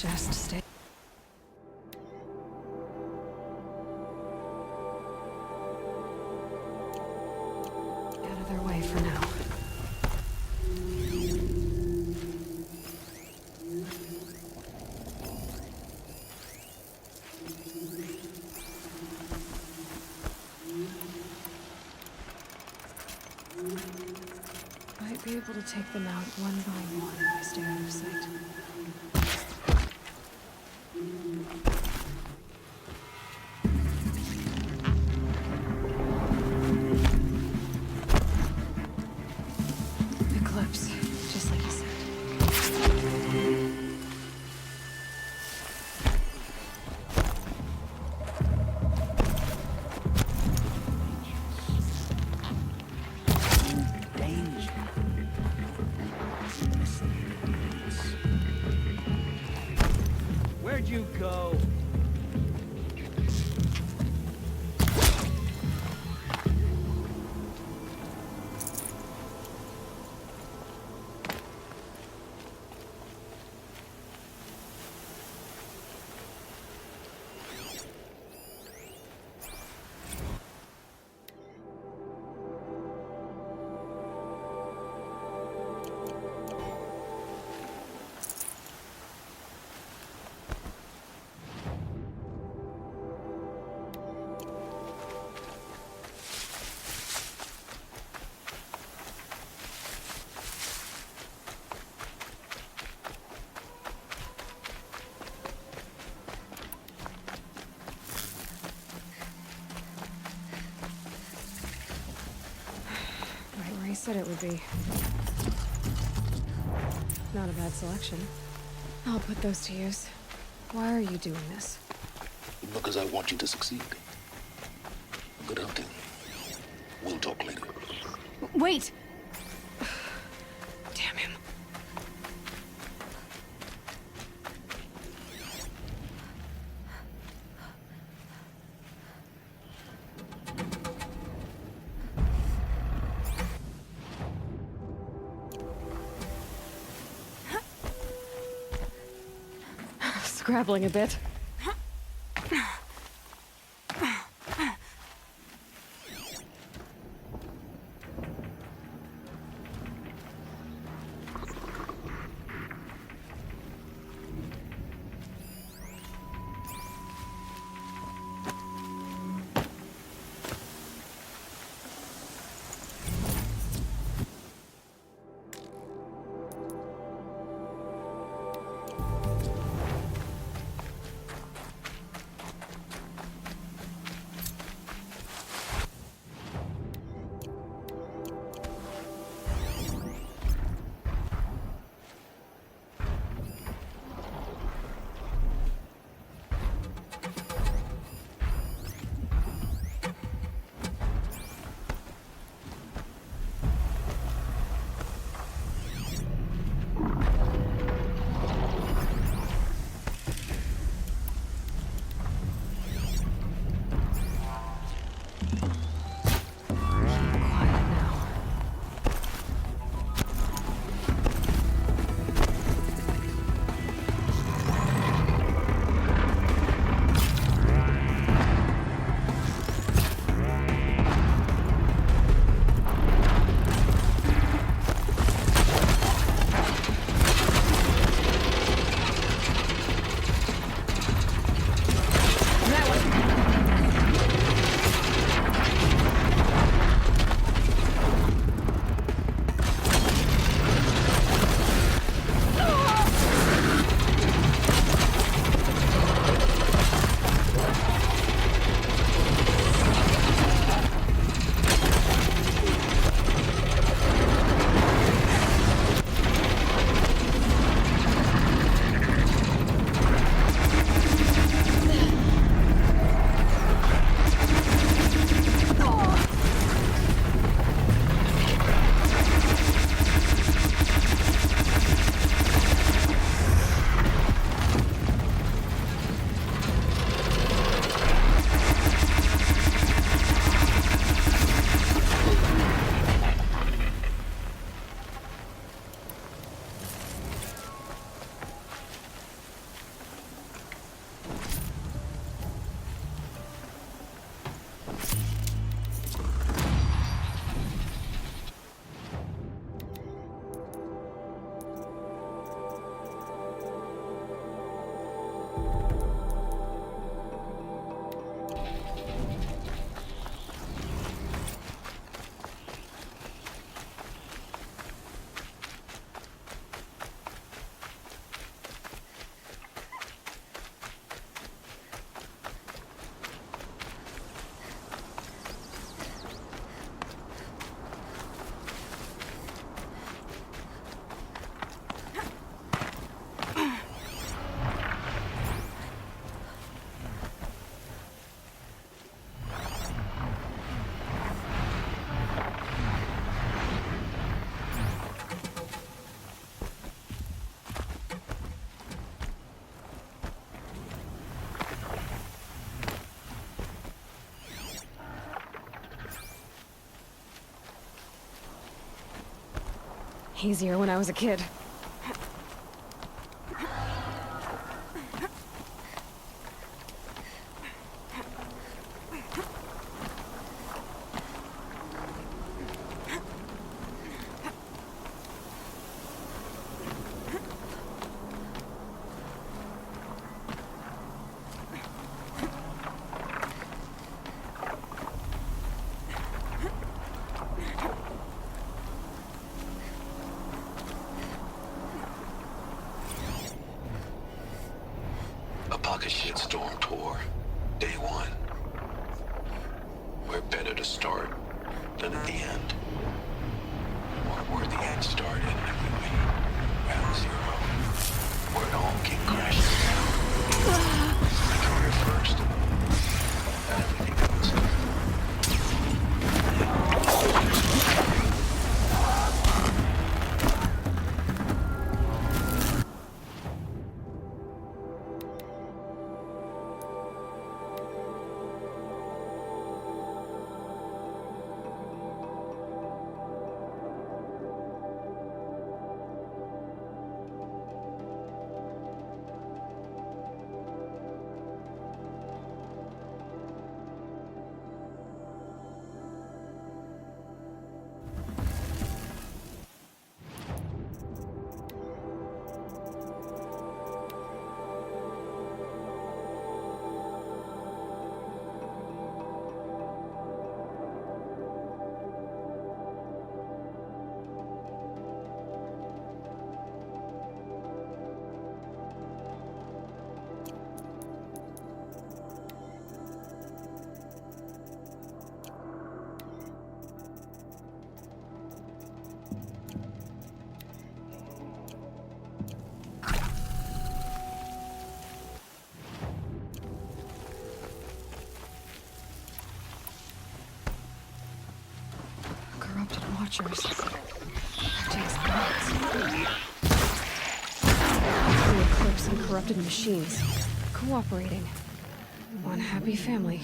Just stay. Out of their way for now. Might be able to take them out one by one if I stay out of sight. Eclipse, just like you said. Where'd you go? He said it would be. Not a bad selection. I'll put those to use. Why are you doing this? Because I want you to succeed. Good hunting. We'll talk later. Wait! Damn him. Scrabbling a bit. Easier when I was a kid. A pocket shitstorm tour. Day one. We're better to start than at the end. Or where the end started and we wait. Round zero. Where it all came crashing down. Career first. And everything else. Watchers. Jake's bots. The Eclipse and corrupted machines. Cooperating. One happy family.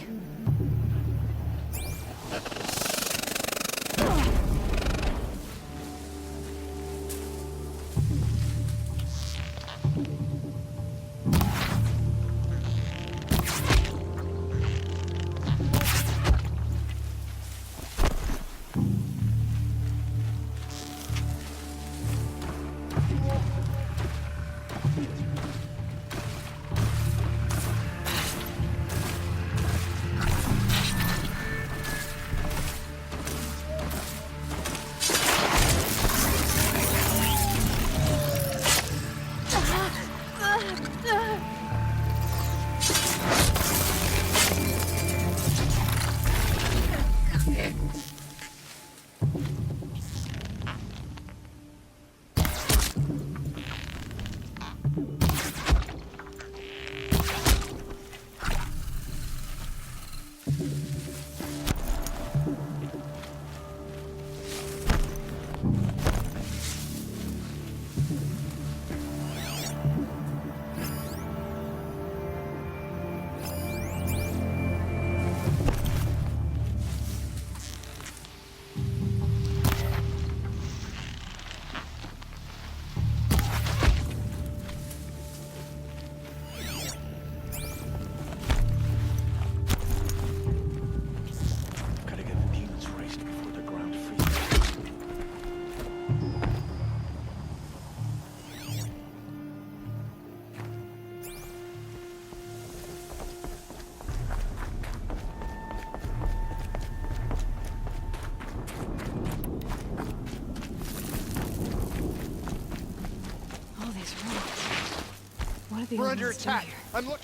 We're under attack. I'm look.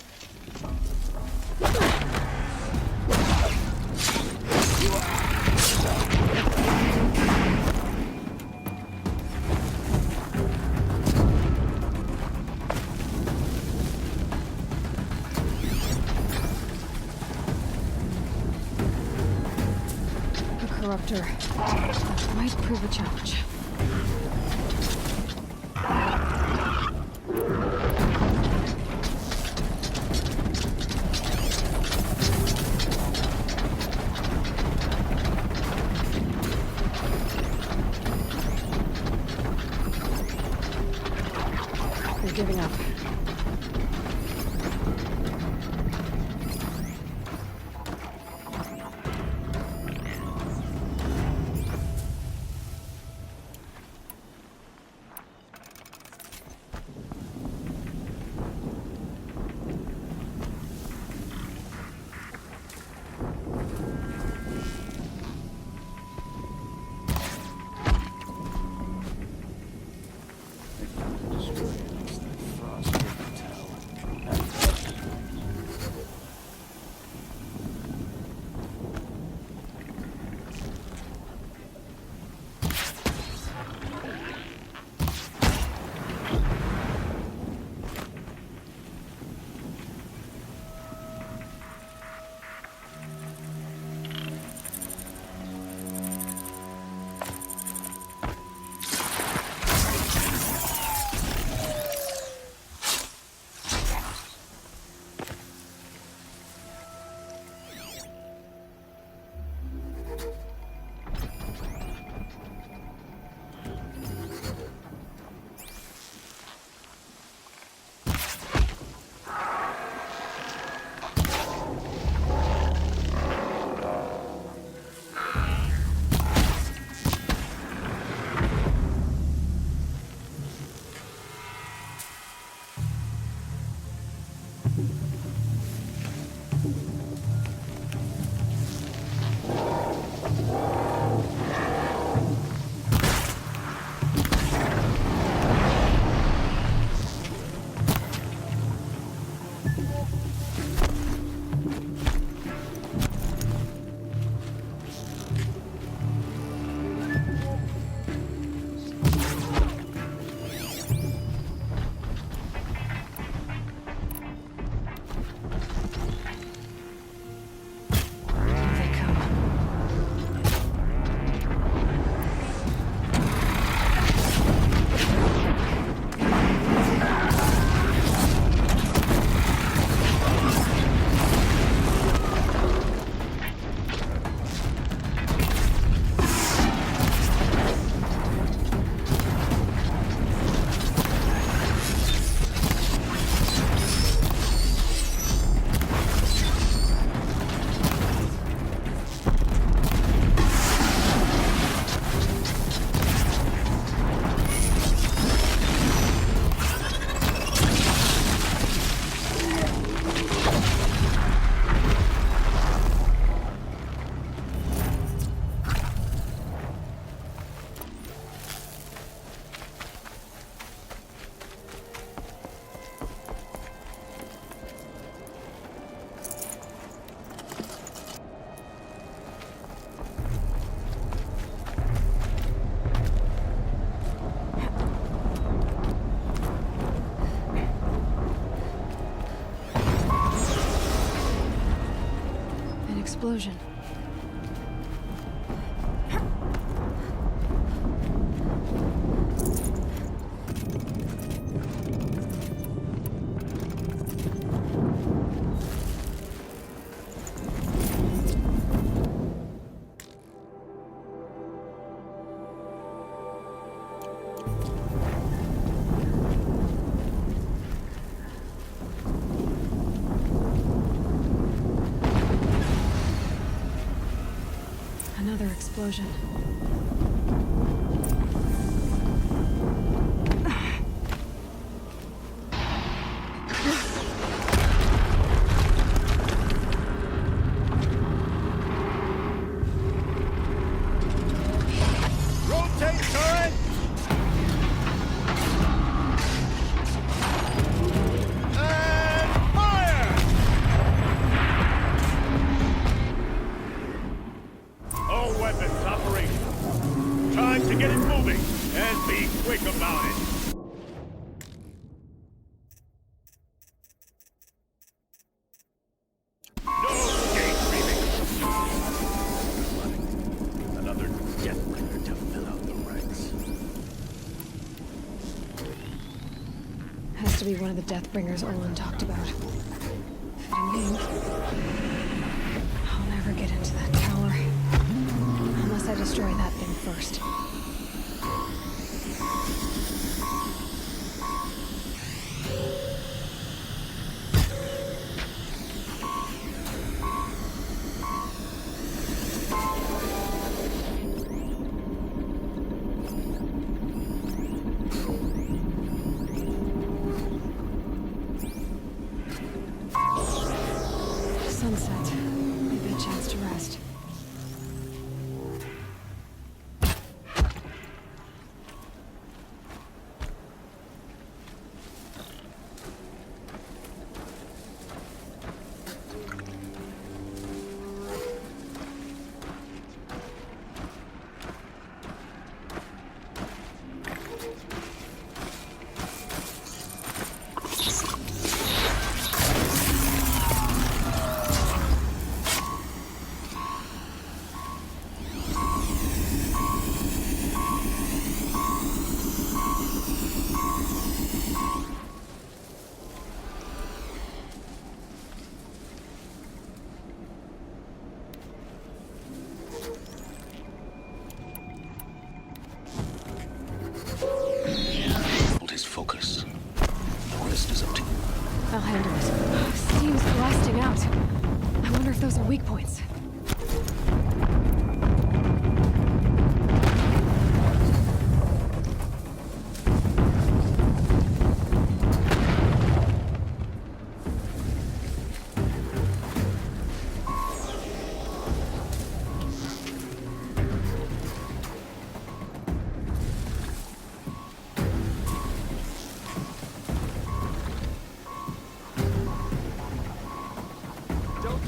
A corruptor. That might prove a challenge. Explosion. Another explosion. Rotate turret! And fire! All weapons operational. Time to get it moving, and be quick about it. No daydreaming. Another deathbringer to fill out the ranks. Has to be one of the Deathbringers Olin talked about. Fitting name. I'll never get into that tower. Unless I destroy that thing first. Sunset. Maybe a chance to rest. His focus. The rest is up to you. I'll handle it. Steam's blasting out. I wonder if those are weak points.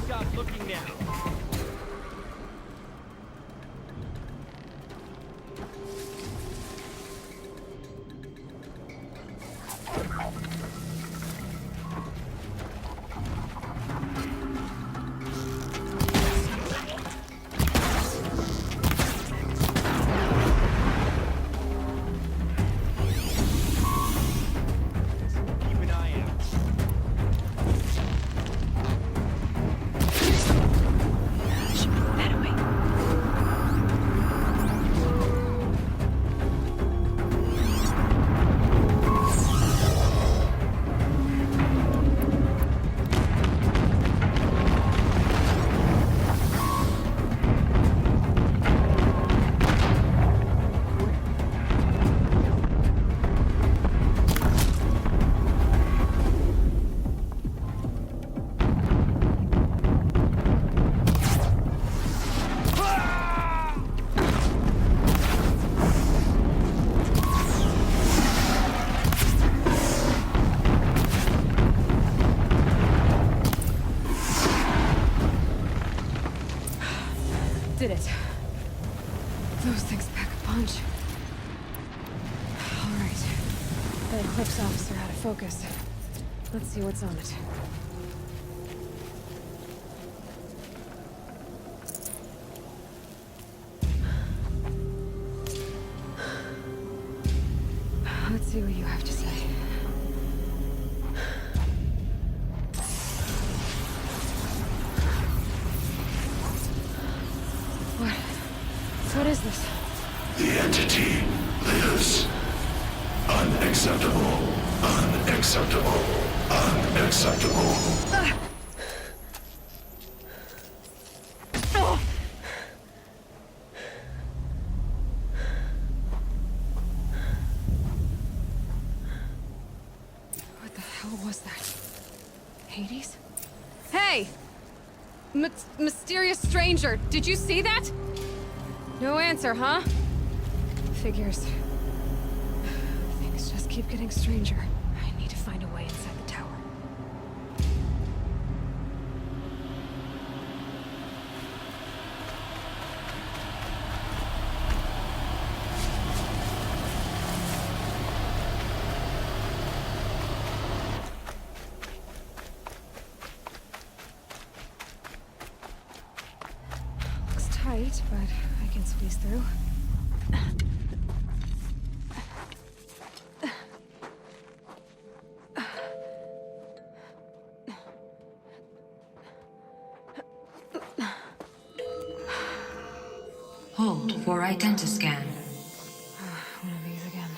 Stop looking now. Keep an eye out. That way. Did it. Those things pack a punch. All right. That Eclipse officer had a focus. Let's see what's on it. Let's see what you have to say. What is this? The entity lives. Unacceptable. Unacceptable. Unacceptable. What the hell was that? Hades? Hey! Mysterious stranger, did you see that? No answer, huh? Figures. Things just keep getting stranger. I need to find a way inside the tower. Looks tight, but I can squeeze through. Hold for identiscan. One of these again.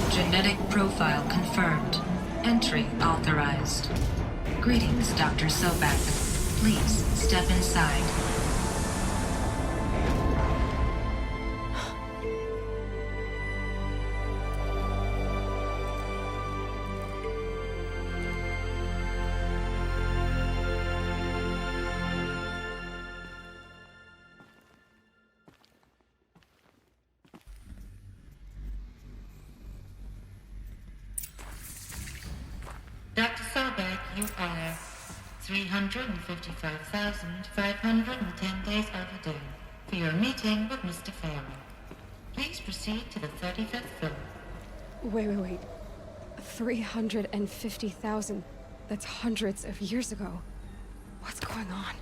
Genetic profile confirmed. Entry authorized. Greetings, Dr. Sobek. Please step inside. Dr. Sobek, you are 355,510 days overdue for your meeting with Mr. Faro. Please proceed to the 35th floor. Wait. 350,000. That's hundreds of years ago. What's going on?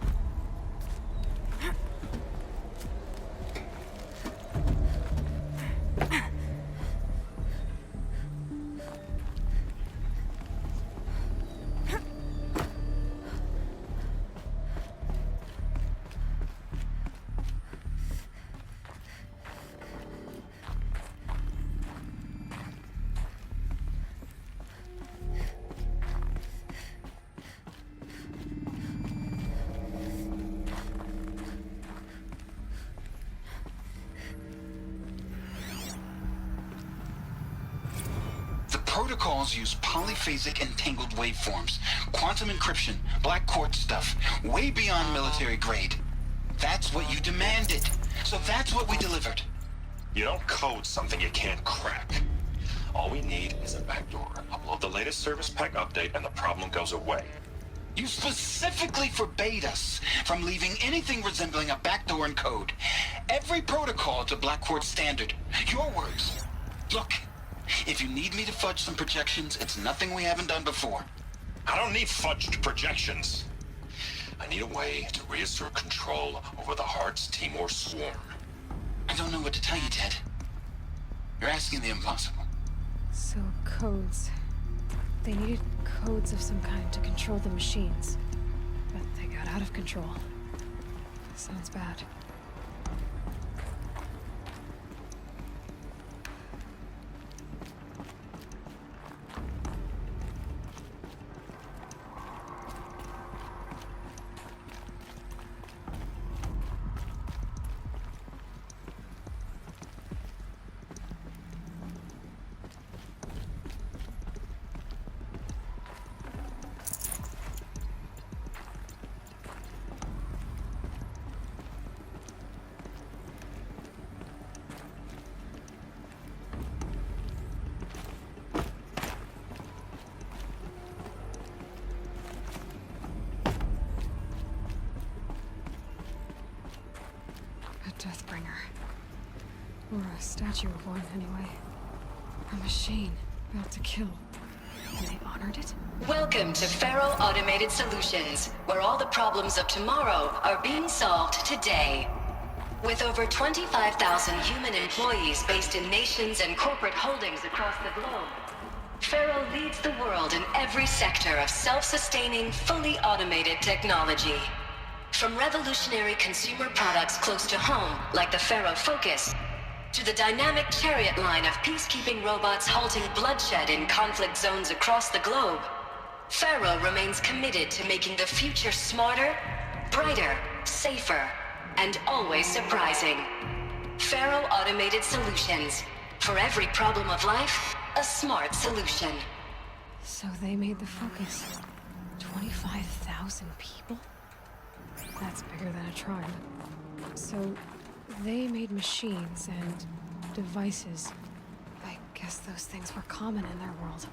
protocols use polyphasic entangled waveforms, quantum encryption, black quartz stuff, way beyond military grade. That's what you demanded. So that's what we delivered. You don't code something you can't crack. All we need is a backdoor. Upload the latest service pack update and the problem goes away. You specifically forbade us from leaving anything resembling a backdoor in code. Every protocol to Black Quartz standard. Your words. Look, if you need me to fudge some projections, it's nothing we haven't done before. I don't need fudged projections. I need a way to reassert control over the Heart's Timor swarm. I don't know what to tell you, Ted. You're asking the impossible. So, codes. They needed codes of some kind to control the machines. But they got out of control. Sounds bad. Deathbringer. Or a statue of one, anyway. A machine, about to kill. And they honored it? Welcome to Faro Automated Solutions, where all the problems of tomorrow are being solved today. With over 25,000 human employees based in nations and corporate holdings across the globe, Faro leads the world in every sector of self-sustaining, fully automated technology. From revolutionary consumer products close to home, like the Faro Focus, to the dynamic chariot line of peacekeeping robots halting bloodshed in conflict zones across the globe, Faro remains committed to making the future smarter, brighter, safer, and always surprising. Faro Automated Solutions. For every problem of life, a smart solution. So they made the Focus. 25,000 people? That's bigger than a tribe. So, they made machines and devices. I guess those things were common in their world.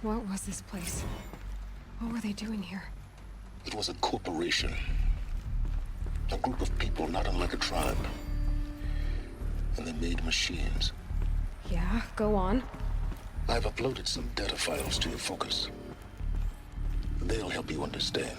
What was this place? What were they doing here? It was a corporation. A group of people not unlike a tribe. And they made machines. Yeah, go on. I've uploaded some data files to your Focus. They'll help you understand.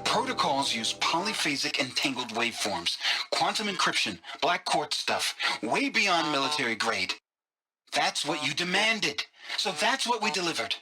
Protocols use polyphasic entangled waveforms, quantum encryption, black quartz stuff, way beyond military grade. That's what you demanded. So that's what we delivered.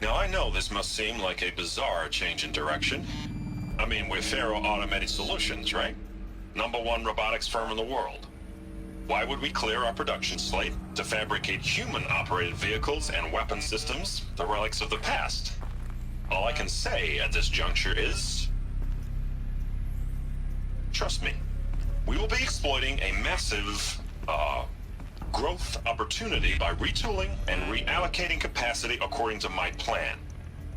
Now, I know this must seem like a bizarre change in direction. I mean, we're Faro Automated Solutions, right? #1 robotics firm in the world. Why would we clear our production slate to fabricate human-operated vehicles and weapon systems, the relics of the past? All I can say at this juncture is... trust me. We will be exploiting a massive, growth opportunity by retooling and reallocating capacity according to my plan.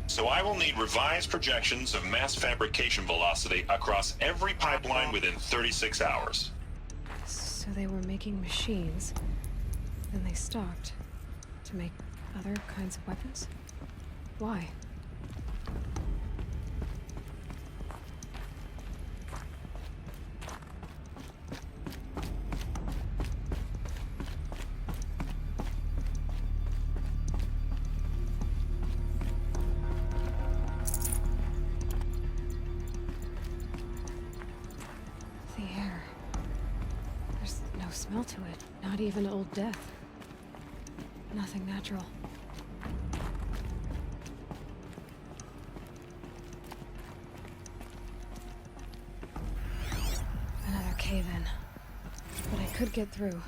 So I will need revised projections of mass fabrication velocity across every pipeline within 36 hours. So they were making machines, then they stopped to make other kinds of weapons? Why? Smell to it. Not even old death. Nothing natural. Another cave-in. But I could get through.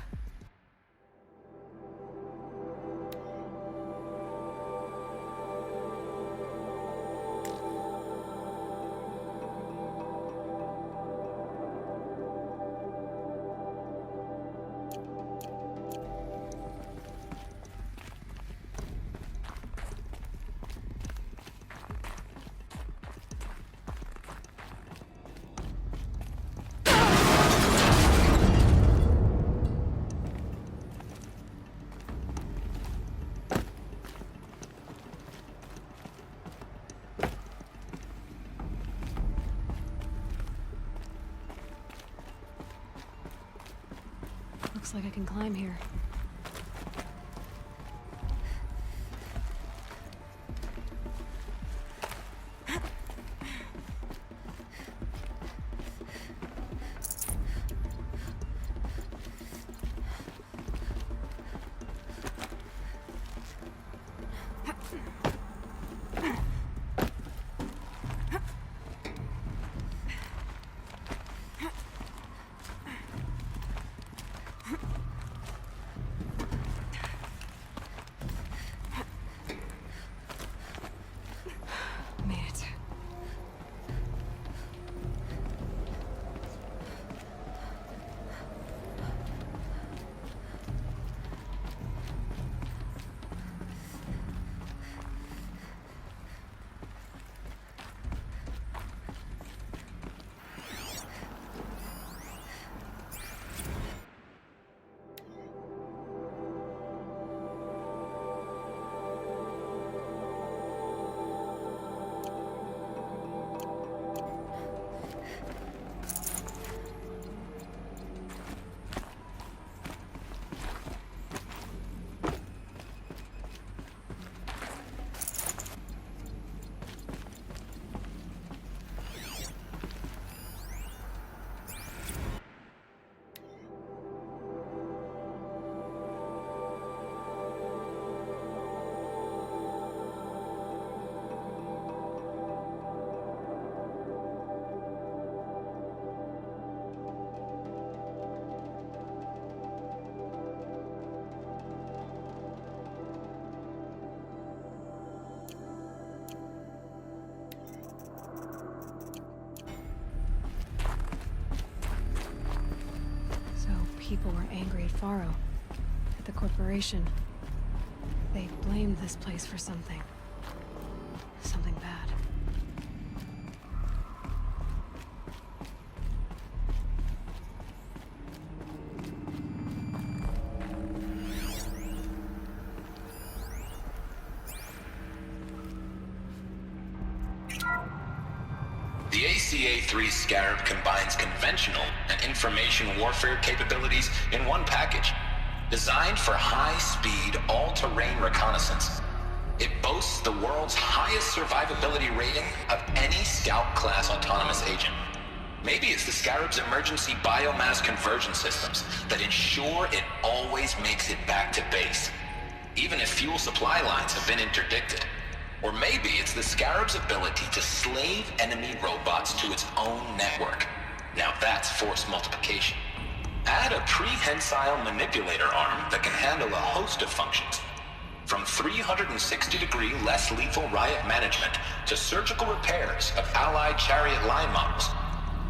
Looks like I can climb here. People were angry at Faro, at the corporation. They blamed this place for something. Something bad. The ACA-3 Scarab combines conventional and information warfare capabilities in one package, designed for high-speed, all-terrain reconnaissance. It boasts the world's highest survivability rating of any Scout-class autonomous agent. Maybe it's the Scarab's emergency biomass conversion systems that ensure it always makes it back to base, even if fuel supply lines have been interdicted. Or maybe it's the Scarab's ability to slave enemy robots to its own network. Now that's force multiplication. Add a prehensile manipulator arm that can handle a host of functions. From 360-degree less lethal riot management to surgical repairs of allied chariot line models.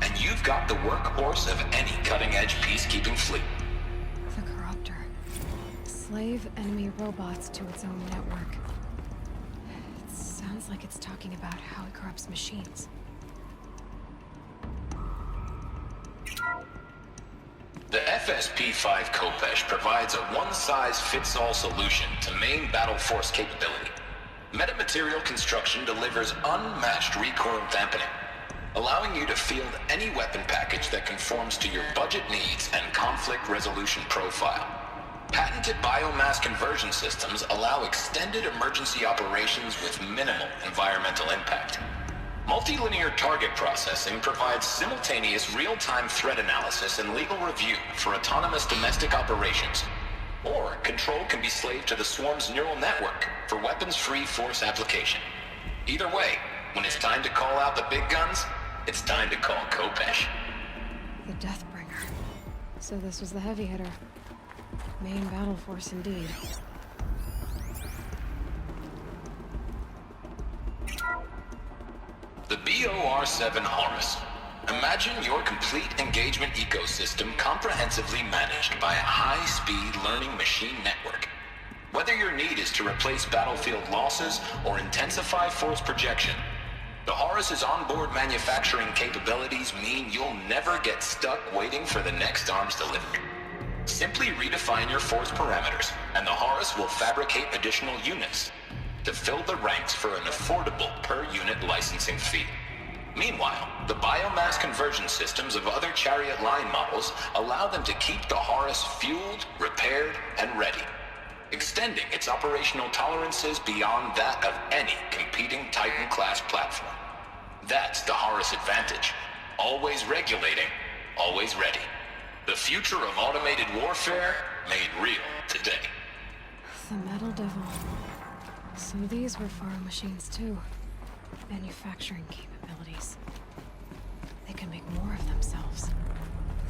And you've got the workhorse of any cutting-edge peacekeeping fleet. The Corruptor. Slave enemy robots to its own network. It sounds like it's talking about how it corrupts machines. The FSP-5 Khopesh provides a one-size-fits-all solution to main battle force capability. Metamaterial construction delivers unmatched recoil dampening, allowing you to field any weapon package that conforms to your budget needs and conflict resolution profile. Patented biomass conversion systems allow extended emergency operations with minimal environmental impact. Multilinear target processing provides simultaneous real-time threat analysis and legal review for autonomous domestic operations. Or control can be slaved to the swarm's neural network for weapons-free force application. Either way, when it's time to call out the big guns, it's time to call Khopesh. The Deathbringer. So this was the heavy hitter. Main battle force indeed. The BOR-7 Horus. Imagine your complete engagement ecosystem comprehensively managed by a high-speed learning machine network. Whether your need is to replace battlefield losses or intensify force projection, the Horus's onboard manufacturing capabilities mean you'll never get stuck waiting for the next arms delivery. Simply redefine your force parameters, and the Horus will fabricate additional units to fill the ranks for an affordable per-unit licensing fee. Meanwhile, the biomass conversion systems of other chariot line models allow them to keep the Horus fueled, repaired, and ready, extending its operational tolerances beyond that of any competing Titan-class platform. That's the Horus advantage. Always regulating, always ready. The future of automated warfare made real today. The Metal Devil. So these were Faro machines too. Manufacturing capabilities. They can make more of themselves.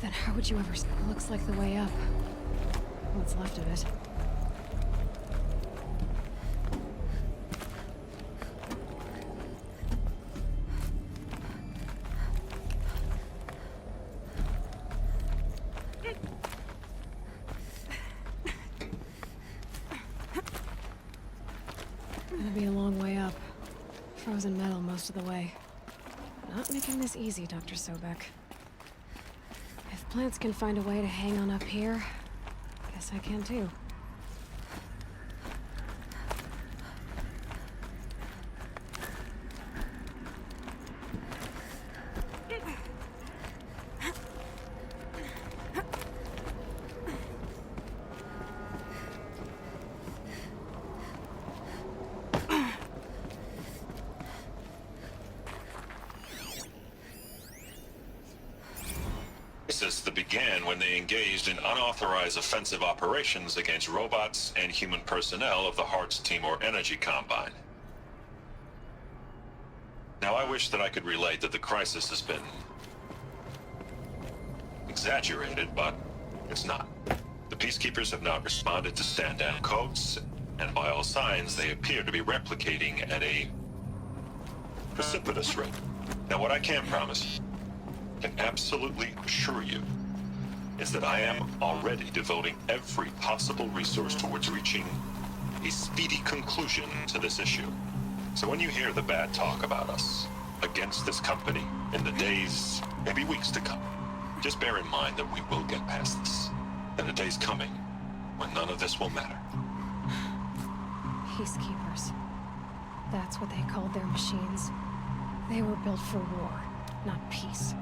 Then how would you ever... Looks like the way up. What's left of it. Gonna be a long way up. Frozen metal most of the way. Not making this easy, Dr. Sobek. If plants can find a way to hang on up here, guess I can too. That began when they engaged in unauthorized offensive operations against robots and human personnel of the Hearts Timor Energy Combine. Now, I wish that I could relate that the crisis has been exaggerated, but it's not. The Peacekeepers have not responded to stand-down codes, and by all signs, they appear to be replicating at a precipitous rate. Now, what I can promise, can absolutely assure you, is that I am already devoting every possible resource towards reaching a speedy conclusion to this issue. So when you hear the bad talk about us against this company in the days, maybe weeks to come, just bear in mind that we will get past this. And the day's coming when none of this will matter. Peacekeepers. That's what they called their machines. They were built for war, not peace.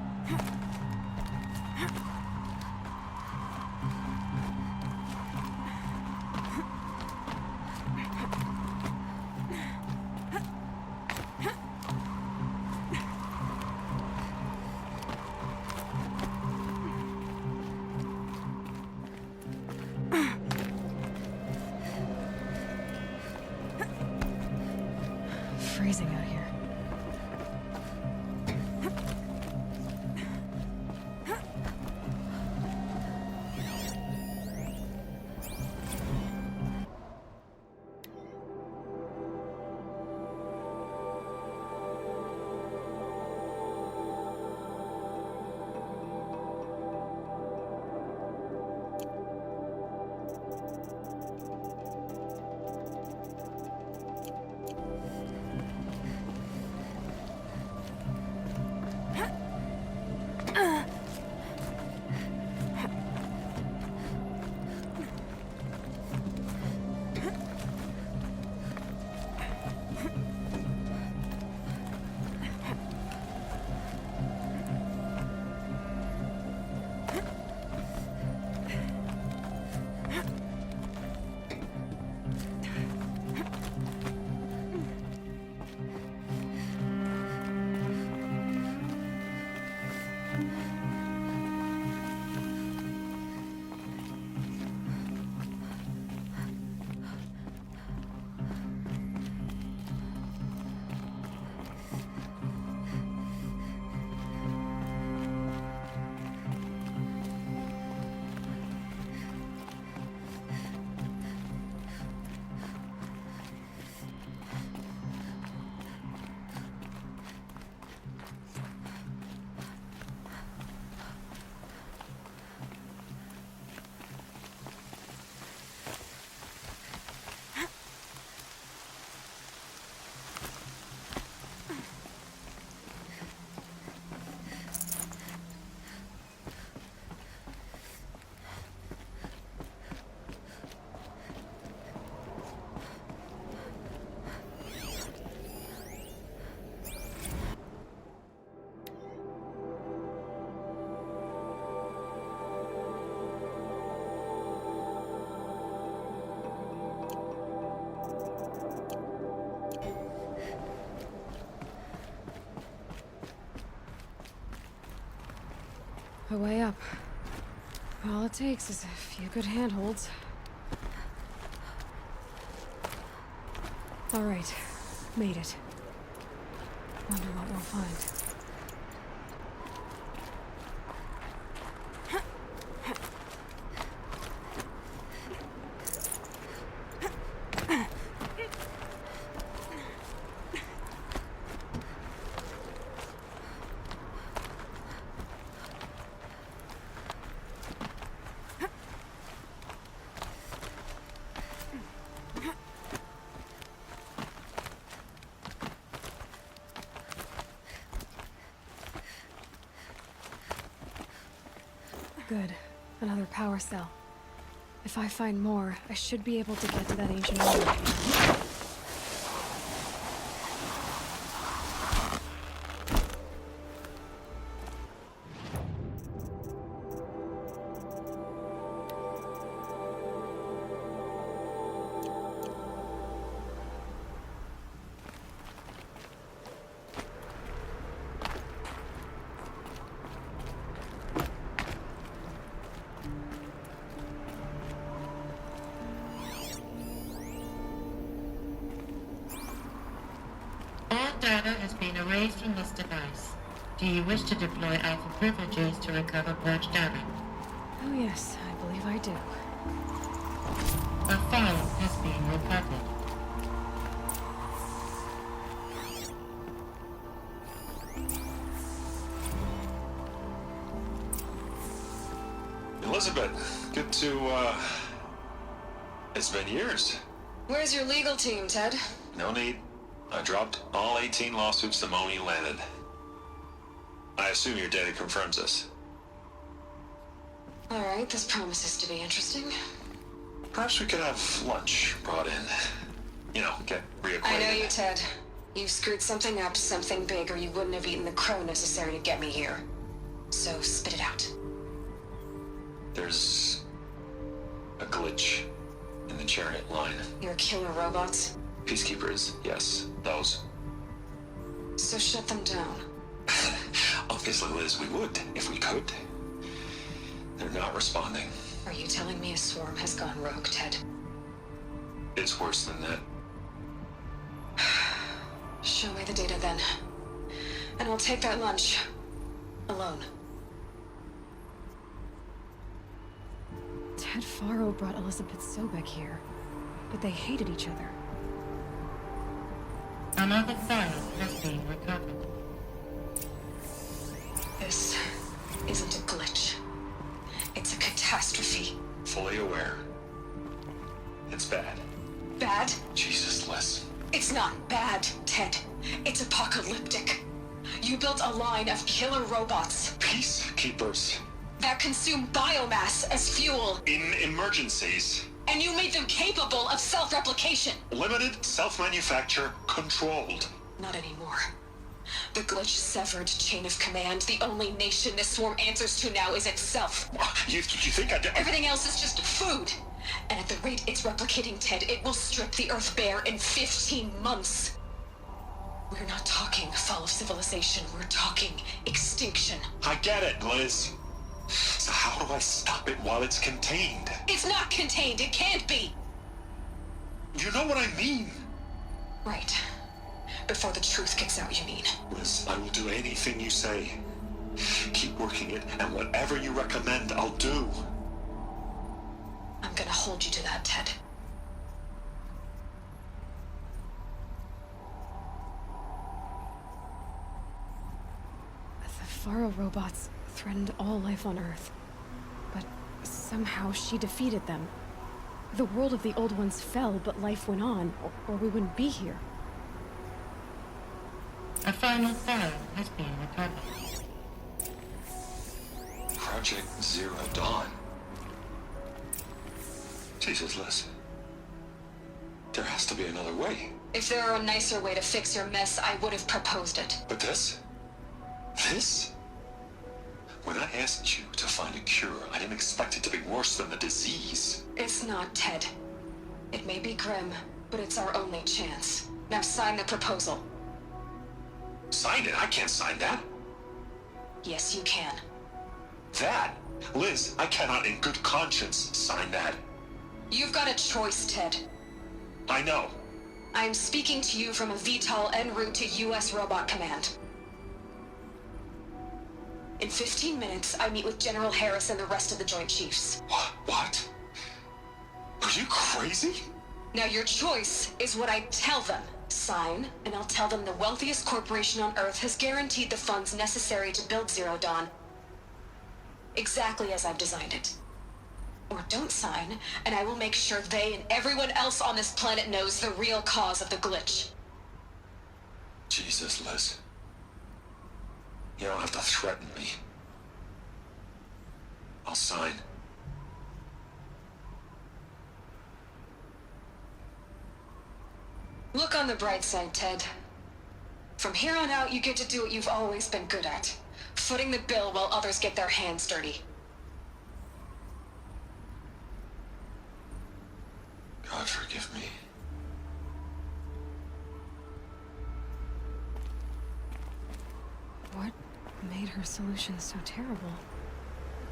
A way up. All it takes is a few good handholds. All right, made it. Wonder what we'll find. Good. Another power cell. If I find more, I should be able to get to that ancient armory. Data has been erased from this device. Do you wish to deploy Alpha privileges to recover purged data? Oh yes, I believe I do. A file has been recovered. Elizabeth, good to, it's been years. Where's your legal team, Ted? No need. I dropped all 18 lawsuits the moment you landed. I assume your data confirms this. All right, this promises to be interesting. Perhaps we could have lunch brought in. You know, get reacquainted. I know you, Ted. You screwed something up, something big, or you wouldn't have eaten the crow necessary to get me here. So spit it out. There's a glitch in the chariot line. Your killer robots? Peacekeepers, yes, those. So shut them down. Obviously, Liz, we would, if we could. They're not responding. Are you telling me a swarm has gone rogue, Ted? It's worse than that. Show me the data then. And I'll take that lunch. Alone. Ted Faro brought Elizabeth Sobek here, but they hated each other. Another file has been recovered. This isn't a glitch. It's a catastrophe. Fully aware. It's bad. Bad? Jesus, Liz. It's not bad, Ted. It's apocalyptic. You built a line of killer robots Peacekeepers. that consume biomass as fuel, In emergencies. and you made them capable of self-replication. Limited, self-manufacture, controlled. Not anymore. The glitch severed chain of command. The only nation this swarm answers to now is itself. You think I... Everything else is just food. And at the rate it's replicating, Ted, it will strip the Earth bare in 15 months. We're not talking fall of civilization. We're talking extinction. I get it, Liz. So how do I stop it while it's contained? It's not contained. It can't be. You know what I mean? Right. Before the truth gets out, you mean? Liz, I will do anything you say. Keep working it, and whatever you recommend, I'll do. I'm gonna hold you to that, Ted. The Faro robots threatened all life on Earth, but somehow she defeated them. The world of the old ones fell, but life went on, or we wouldn't be here. A final file has been recovered. Project Zero Dawn. Jesus, Liz. There has to be another way. If there were a nicer way to fix your mess, I would have proposed it. But this? This? When I asked you to find a cure, I didn't expect it to be worse than the disease. It's not, Ted. It may be grim, but it's our only chance. Now sign the proposal. Sign it? I can't sign that. Yes, you can. that? Liz, I cannot in good conscience sign that. You've got a choice, Ted. I know. I am speaking to you from a VTOL en route to U.S. Robot Command. In 15 minutes, I meet with General Harris and the rest of the Joint Chiefs. What? Are you crazy? Now your choice is what I tell them. Sign, and I'll tell them the wealthiest corporation on Earth has guaranteed the funds necessary to build Zero Dawn. Exactly as I've designed it. Or don't sign, and I will make sure they and everyone else on this planet knows the real cause of the glitch. Jesus, Liz. You don't have to threaten me. I'll sign. Look on the bright side, Ted. From here on out, you get to do what you've always been good at. Footing the bill while others get their hands dirty. God forgive me. What made her solution so terrible?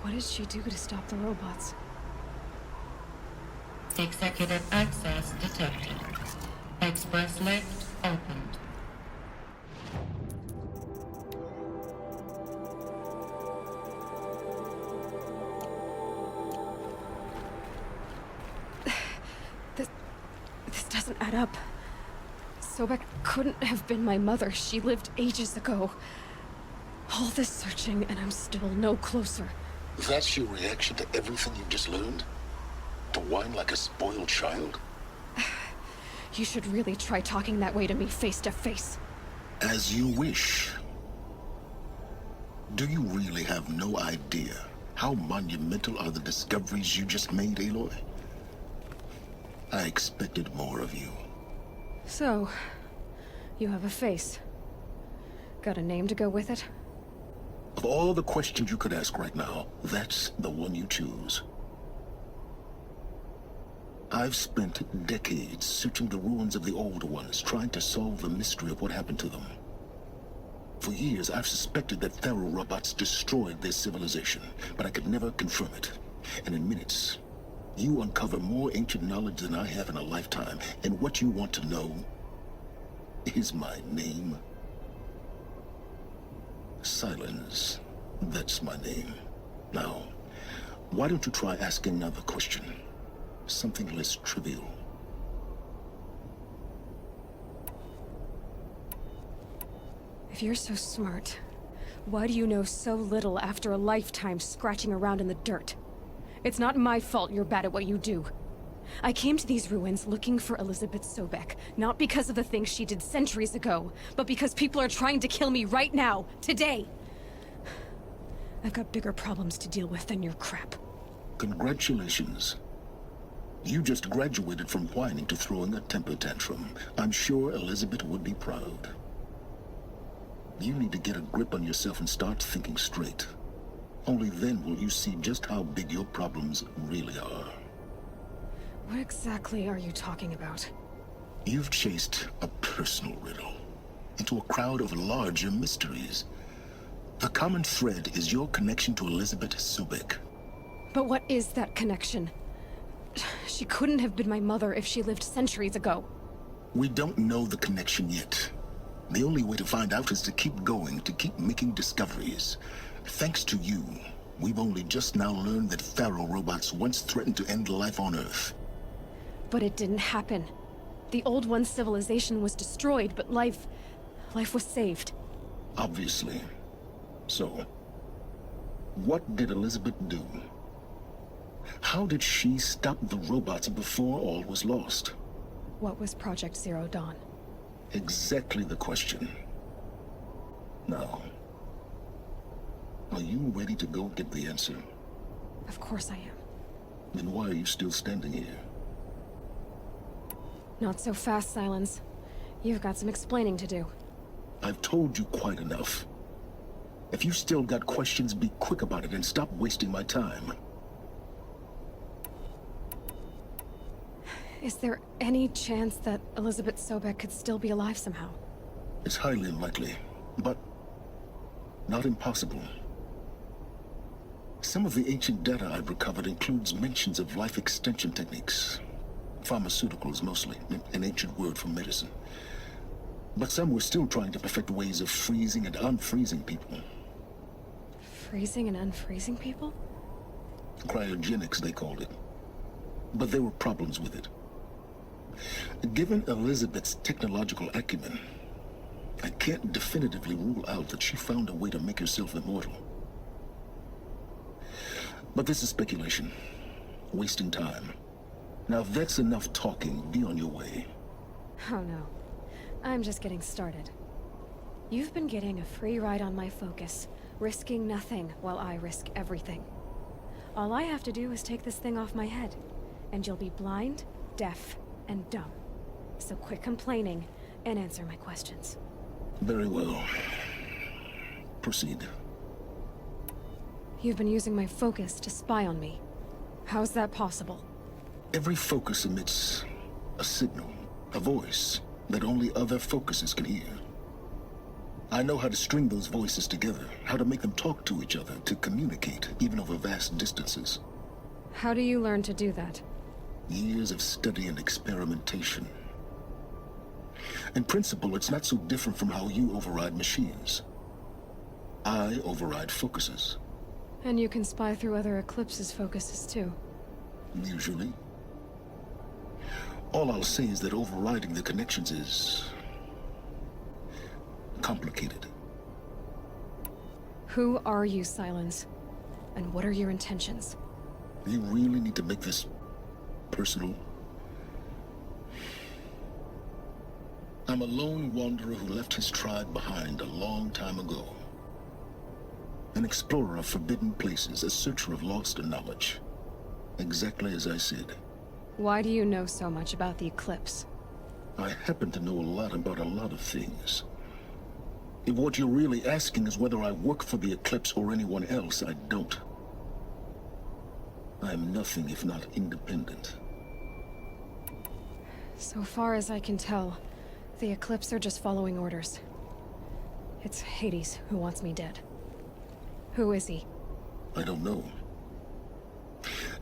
What did she do to stop the robots? Executive access detected. Express lift opened. This doesn't add up. Sobek couldn't have been my mother. She lived ages ago. All this searching, and I'm still no closer. That's your reaction to everything you've just learned? To whine like a spoiled child? You should really try talking that way to me face to face. As you wish. Do you really have no idea how monumental are the discoveries you just made, Aloy? I expected more of you. So, you have a face. Got a name to go with it? Of all the questions you could ask right now, that's the one you choose. I've spent decades searching the ruins of the old ones, trying to solve the mystery of what happened to them. For years, I've suspected that Faro robots destroyed their civilization, but I could never confirm it. And in minutes, you uncover more ancient knowledge than I have in a lifetime, and what you want to know is my name. Silence. That's my name. Now, why don't you try asking another question? Something less trivial. If you're so smart, why do you know so little after a lifetime scratching around in the dirt? It's not my fault you're bad at what you do. I came to these ruins looking for Elizabeth Sobek, not because of the things she did centuries ago, but because people are trying to kill me right now, today. I've got bigger problems to deal with than your crap. Congratulations. You just graduated from whining to throwing a temper tantrum. I'm sure Elizabeth would be proud. You need to get a grip on yourself and start thinking straight. Only then will you see just how big your problems really are. What exactly are you talking about? You've chased a personal riddle into a crowd of larger mysteries. The common thread is your connection to Elizabeth Sobek. But what is that connection? She couldn't have been my mother if she lived centuries ago. We don't know the connection yet. The only way to find out is to keep going, to keep making discoveries. Thanks to you, we've only just now learned that Faro robots once threatened to end life on Earth. But it didn't happen. The old one's civilization was destroyed, but life was saved. Obviously. So, what did Elizabeth do? How did she stop the robots before all was lost? What was Project Zero Dawn? Exactly the question. Now, are you ready to go get the answer? Of course I am. Then why are you still standing here? Not so fast, Silence. You've got some explaining to do. I've told you quite enough. If you still got questions, be quick about it and stop wasting my time. Is there any chance that Elizabeth Sobek could still be alive somehow? It's highly unlikely, but not impossible. Some of the ancient data I've recovered includes mentions of life extension techniques. Pharmaceuticals, mostly, an ancient word for medicine. But some were still trying to perfect ways of freezing and unfreezing people. Freezing and unfreezing people? Cryogenics, they called it. But there were problems with it. Given Elizabeth's technological acumen, I can't definitively rule out that she found a way to make herself immortal. But this is speculation. Wasting time. Now, if that's enough talking, be on your way. Oh no. I'm just getting started. You've been getting a free ride on my focus, risking nothing while I risk everything. All I have to do is take this thing off my head, and you'll be blind, deaf, and dumb. So quit complaining and answer my questions. Very well. Proceed. You've been using my focus to spy on me. How's that possible? Every focus emits a signal, a voice, that only other focuses can hear. I know how to string those voices together, how to make them talk to each other, to communicate, even over vast distances. How do you learn to do that? Years of study and experimentation. In principle, it's not so different from how you override machines. I override focuses. And you can spy through other Eclipse's focuses too. Usually. All I'll say is that overriding the connections is complicated. Who are you, Silence? And what are your intentions? You really need to make this personal? I'm a lone wanderer who left his tribe behind a long time ago. An explorer of forbidden places, a searcher of lost knowledge. Exactly as I said. Why do you know so much about the Eclipse? I happen to know a lot about a lot of things. If what you're really asking is whether I work for the Eclipse or anyone else, I don't. I am nothing if not independent. So far as I can tell, the Eclipse are just following orders. It's Hades who wants me dead. Who is he? I don't know.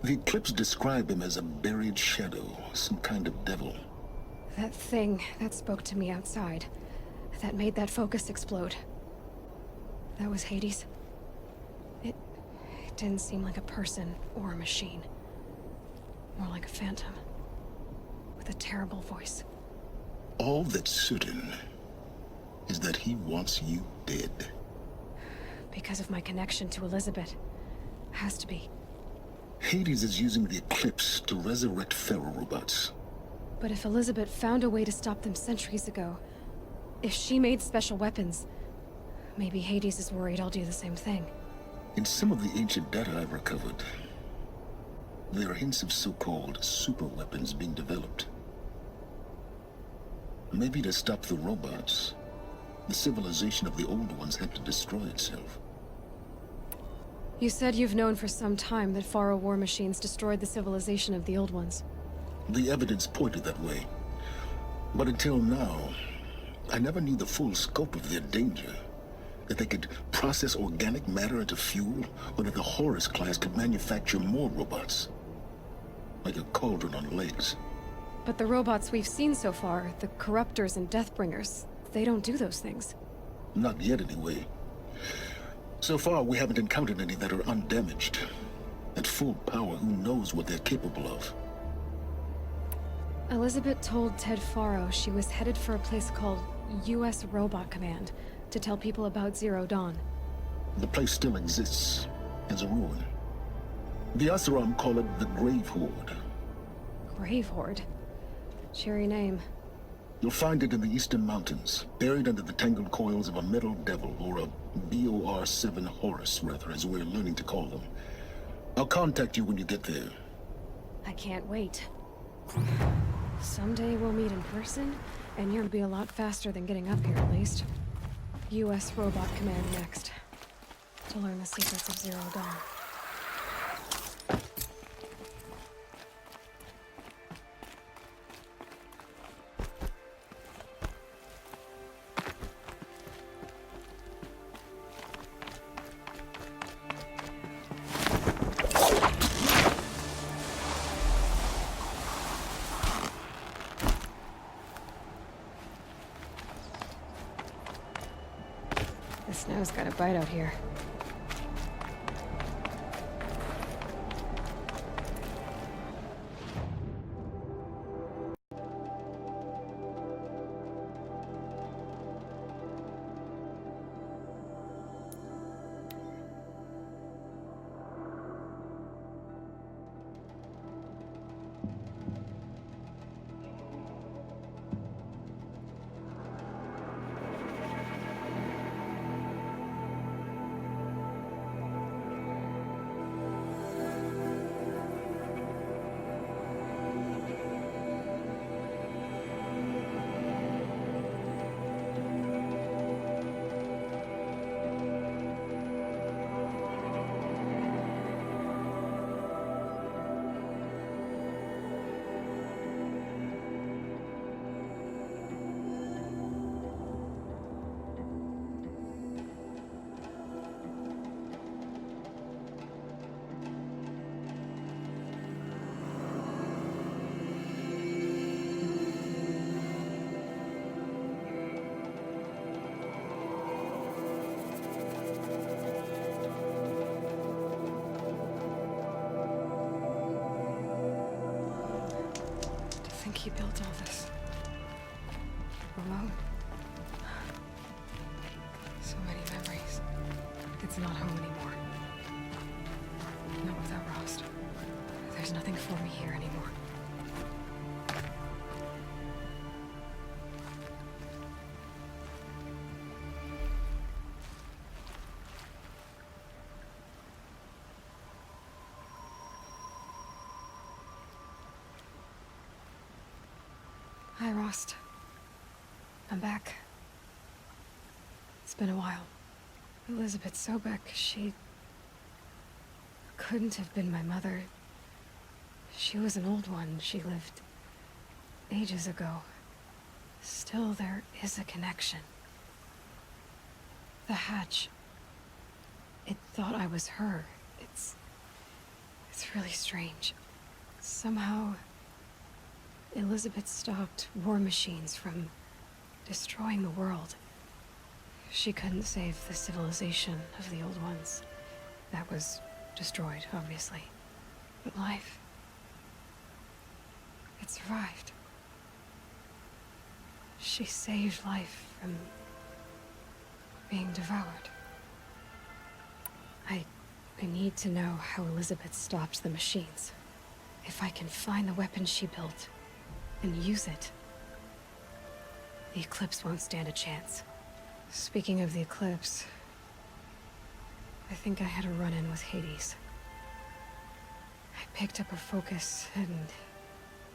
The Eclipse describe him as a buried shadow, some kind of devil. That thing that spoke to me outside, that made that focus explode. That was Hades? It didn't seem like a person or a machine. More like a phantom. With a terrible voice. All that's certain is that he wants you dead. Because of my connection to Elizabeth. Has to be. Hades is using the Eclipse to resurrect Faro robots. But if Elizabeth found a way to stop them centuries ago, if she made special weapons, maybe Hades is worried I'll do the same thing. In some of the ancient data I've recovered, there are hints of so-called super weapons being developed. Maybe to stop the robots, the civilization of the old ones had to destroy itself. You said you've known for some time that Faro war machines destroyed the civilization of the old ones. The evidence pointed that way. But until now, I never knew the full scope of their danger. That they could process organic matter into fuel, or that the Horus class could manufacture more robots. Like a cauldron on legs. But the robots we've seen so far, the Corruptors and Deathbringers, they don't do those things. Not yet, anyway. So far, we haven't encountered any that are undamaged. At full power, who knows what they're capable of? Elizabeth told Ted Faro she was headed for a place called U.S. Robot Command to tell people about Zero Dawn. The place still exists, as a ruin. The Asaram call it the Grave Horde. Grave Horde? Cheery name. You'll find it in the Eastern Mountains, buried under the tangled coils of a metal devil, or a BOR-7 Horus, rather, as we're learning to call them. I'll contact you when you get there. I can't wait. Someday we'll meet in person, and you'll be a lot faster than getting up here, at least. U.S. Robot Command next. To learn the secrets of Zero Dawn. Snow's got a bite out here. He built all this alone. So many memories. It's not home anymore. Not without Rost. There's nothing for me here anymore. Hi, Rost. I'm back. It's been a while. Elizabeth Sobek, she couldn't have been my mother. She was an old one. She lived ages ago. Still, there is a connection. The hatch. It thought I was her. It's really strange. Somehow, Elizabeth stopped war machines from destroying the world. She couldn't save the civilization of the old ones. That was destroyed, obviously. But life, it survived. She saved life from being devoured. I need to know how Elizabeth stopped the machines. If I can find the weapon she built and use it, the Eclipse won't stand a chance. Speaking of the Eclipse, I think I had a run-in with Hades. I picked up her focus, and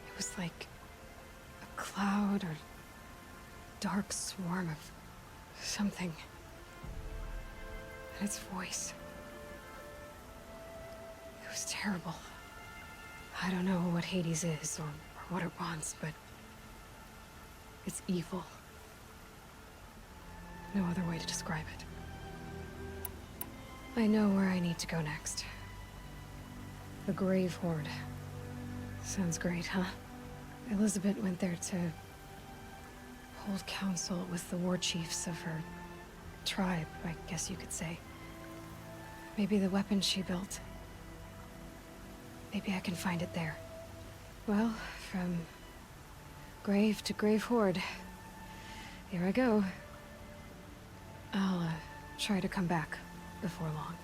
it was like a cloud or dark swarm of something. And its voice. It was terrible. I don't know what Hades is or what it wants, but it's evil. No other way to describe it. I know where I need to go next. The Grave Horde. Sounds great, huh? Elizabeth went there to hold council with the war chiefs of her tribe, I guess you could say. Maybe the weapon she built. Maybe I can find it there. Well, from grave to Grave Horde. Here I go. I'll try to come back before long.